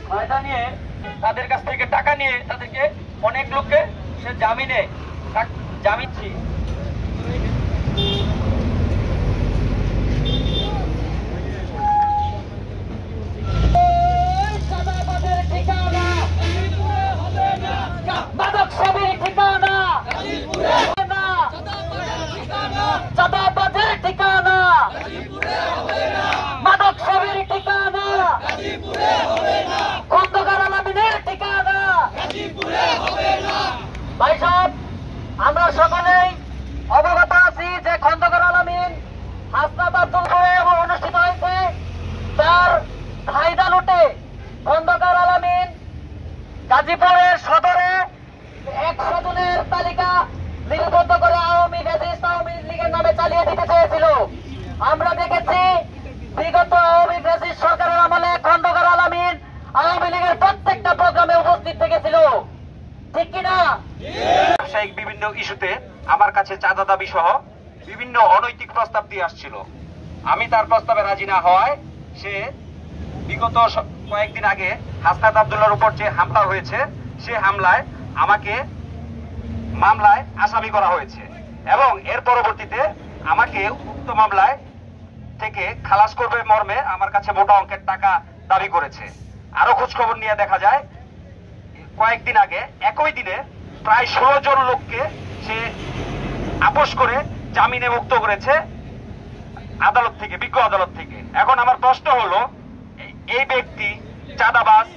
ফায়দা নিয়ে তাদের কাছ থেকে টাকা নিয়ে তাদেরকে অনেক লোককে সে জামিনে জামিনছি। ভাই সাহেব, আমরা সকলেই অবগত আছি যে খন্দকার আলামিন হাসনাত আব্দুলপুরে অনুষ্ঠিত হয়েছে। তার ফায়দা লুটে খন্দকার আলামিন গাজীপুরের সদরে 100 জনের তালিকা লিপিবদ্ধ করে আওয়ামী লীগের নামে চালিয়ে দিতে চেয়েছিল। আমরা দেখেছি বিগত আওয়ামী ফ্যাসিস্ট সরকারের আমলে খন্দকার আলামিন আওয়ামী লীগের প্রত্যেকটা প্রোগ্রামে উপস্থিত থেকেছিল, ঠিক কিনা? ব্যবসায়িক বিভিন্ন ইস্যুতে আমার কাছে চাঁদা দাবি সহ বিভিন্ন অনৈতিক প্রস্তাব দিয়ে আসছিল। আমি তার প্রস্তাবে রাজি না হওয়ায় সে বিগত কয়েকদিন আগে হাসনাত আব্দুল্লাহর উপর যে হামলা হয়েছে সে হামলায় আমাকে মামলায় আসামি করা হয়েছে এবং এর পরবর্তীতে আমাকে উক্ত মামলায় থেকে খালাস করবে মর্মে আমার কাছে মোটা অঙ্কের টাকা দাবি করেছে। আরো খোঁজ খবর নিয়ে দেখা যায় কয়েকদিন আগে একই দিনে প্রায় 16 জন লোককে সে আপোষ করে জামিনে মুক্ত করেছে আদালত থেকে, বিজ্ঞ আদালত থেকে। এখন আমার প্রশ্ন হলো, এই ব্যক্তি চাঁদাবাজ,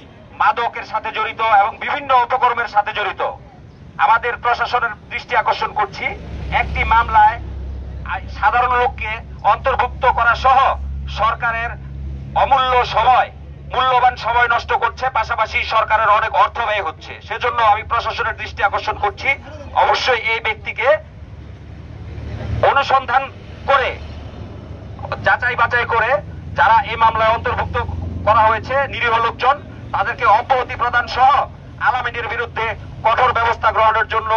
মাদকের সাথে জড়িত এবং বিভিন্ন অপকর্মের সাথে জড়িত। আমাদের প্রশাসনের দৃষ্টি আকর্ষণ করছি, একটি মামলায় সাধারণ লোককে অন্তর্ভুক্ত করা সহ সরকারের অমূল্য সময়, মূল্যবান সময় নষ্ট করছে, পাশাপাশি সরকারের অনেক অর্থ ব্যয় হচ্ছে। সেজন্য আমি প্রশাসনের দৃষ্টি আকর্ষণ করছি, অবশ্যই এই ব্যক্তিকে অনুসন্ধান করে যাচাই বাছাই করে যারা এই মামলায় অন্তর্ভুক্ত করা হয়েছে নিরীহ লোকজন তাদেরকে অব্যাহতি প্রদান সহ আলামিনের বিরুদ্ধে কঠোর ব্যবস্থা গ্রহণের জন্য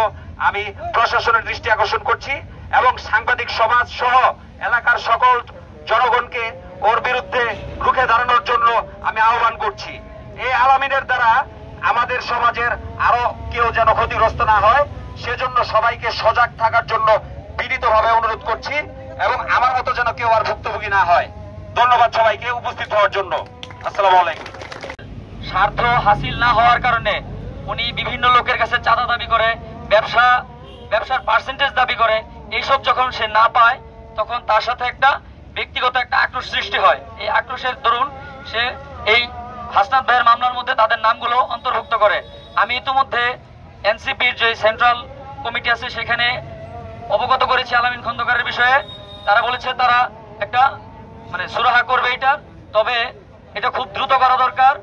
আমি প্রশাসনের দৃষ্টি আকর্ষণ করছি এবং সাংবাদিক সমাজ সহ এলাকার সকল জনগণকে ওর বিরুদ্ধে রুখে দাঁড়ানোর জন্য আমি আহ্বান করছি। এই আলামিনের দ্বারা আমাদের সমাজের আরো কেউ যেন ক্ষতিগ্রস্ত না হয় সেজন্য সবাইকে সজাগ থাকার জন্য বিনীতভাবে অনুরোধ করছি এবং আমার মতো যেন কেউ আর ভুক্তভোগী না হয়। ধন্যবাদ সবাইকে উপস্থিত হওয়ার জন্য। আসসালামু আলাইকুম। স্বার্থ হাসিল না হওয়ার কারণে উনি বিভিন্ন লোকের কাছে চাঁদা দাবি করে, ব্যবসার পার্সেন্টেজ দাবি করে। এইসব যখন সে না পায় তখন তার সাথে একটা ব্যক্তিগত একটা আক্রোশ সৃষ্টি হয়। এই আক্রোশের দরুন সে এই হাসনাত ভাইয়ের মামলার মধ্যে তাদের নামগুলো অন্তর্ভুক্ত করে। আমি ইতিমধ্যে এনসিপির যে সেন্ট্রাল কমিটি আছে সেখানে অবগত করেছি আলামিন খন্দকারের বিষয়ে। তারা বলেছে তারা একটা সুরাহা করবে এটা, তবে এটা খুব দ্রুত করা দরকার।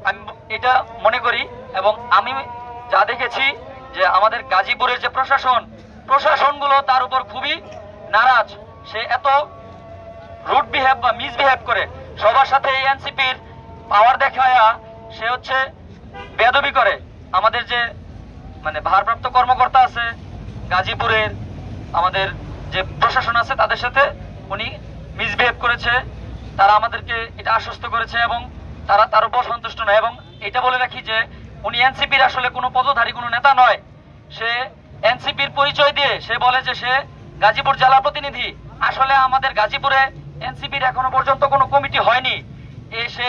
আমি এটা মনে করি এবং আমি যা দেখেছি যে আমাদের গাজীপুরের যে প্রশাসনগুলো তার উপর খুবই নারাজ। সে এত রুড বিহেভ বা মিসবিহেভ করে সবার সাথে এই এনসিপির পাওয়ার দেখায়া সে হচ্ছে বেয়াদবি করে। আমাদের যে ভারপ্রাপ্ত কর্মকর্তা আছে গাজীপুরের, আমাদের যে প্রশাসন আছে তাদের সাথে উনি মিসবিহেভ করেছে। তারা আমাদেরকে এটা আশ্বস্ত করেছে এবং তারা তার উপর সন্তুষ্ট নয়। এবং এটা বলে রাখি যে উনি এনসিপির আসলে কোনো পদধারী কোনো নেতা নয়। সে এনসিপির পরিচয় দিয়ে সে বলে যে সে গাজীপুর জেলা প্রতিনিধি। আসলে আমাদের গাজীপুরে এনসিপির এখনো পর্যন্ত কোনো কমিটি হয়নি। সে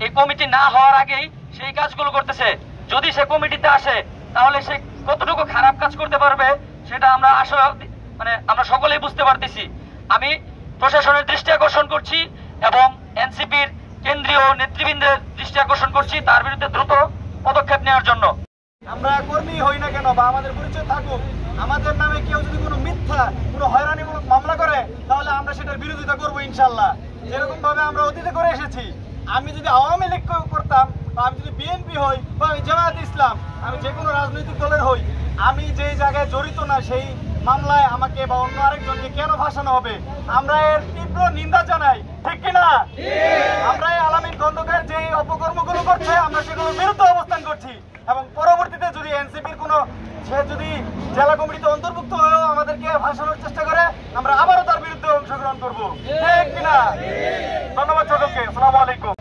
এই কমিটি না হওয়ার আগেই সেই কাজগুলো করতেছে। যদি সে কমিটিতে আসে তাহলে সে কতটুকু খারাপ কাজ করতে পারবে সেটা আমরা আমরা সকলেই বুঝতে পারতেছি। আমি প্রশাসনের দৃষ্টি আকর্ষণ করছি এবং এনসিপির কেন্দ্রীয় নেতৃবৃন্দের দৃষ্টি আকর্ষণ করছি তার বিরুদ্ধে দ্রুত পদক্ষেপ নেওয়ার জন্য। আমরা কর্মী হই না কেন বা আমাদের পরিচয় থাকুক, আমাদের নামে কেউ যদি কোনো মিথ্যা কোনো হয়রানিমূলক মামলা করে তাহলে আমরা সেটার বিরোধিতা করবো ইনশাল্লাহ, যেরকম ভাবে আমরা অতীতে করে এসেছি। আমি যদি আওয়ামী লীগ করতাম বা আমি যদি বিএনপি হই বা আমি জামায়াত ইসলাম, আমি যে কোনো রাজনৈতিক দলের হই, আমি যে জায়গায় জড়িত না সেই মামলায় আমাকে বা অন্য আরেকজনকে কেন ফাঁসানো হবে? আমরা এর তীব্র নিন্দা জানাই, ঠিক কিনা? আমরা এই আলামিন খন্দকার যে অপকর্মগুলো করছে আমরা সেগুলোর বিরুদ্ধে অবস্থান করছি এবং পরবর্তীতে যদি এনসিপির কোনো সে যদি জেলা কমিটিতে অন্তর্ভুক্ত হয়েও আমাদেরকে ফাঁসানোর চেষ্টা করে আমরা আবারও তার বিরুদ্ধে অংশগ্রহণ করবো, ঠিক কিনা? ধন্যবাদ সকলকে। আসসালামু আলাইকুম।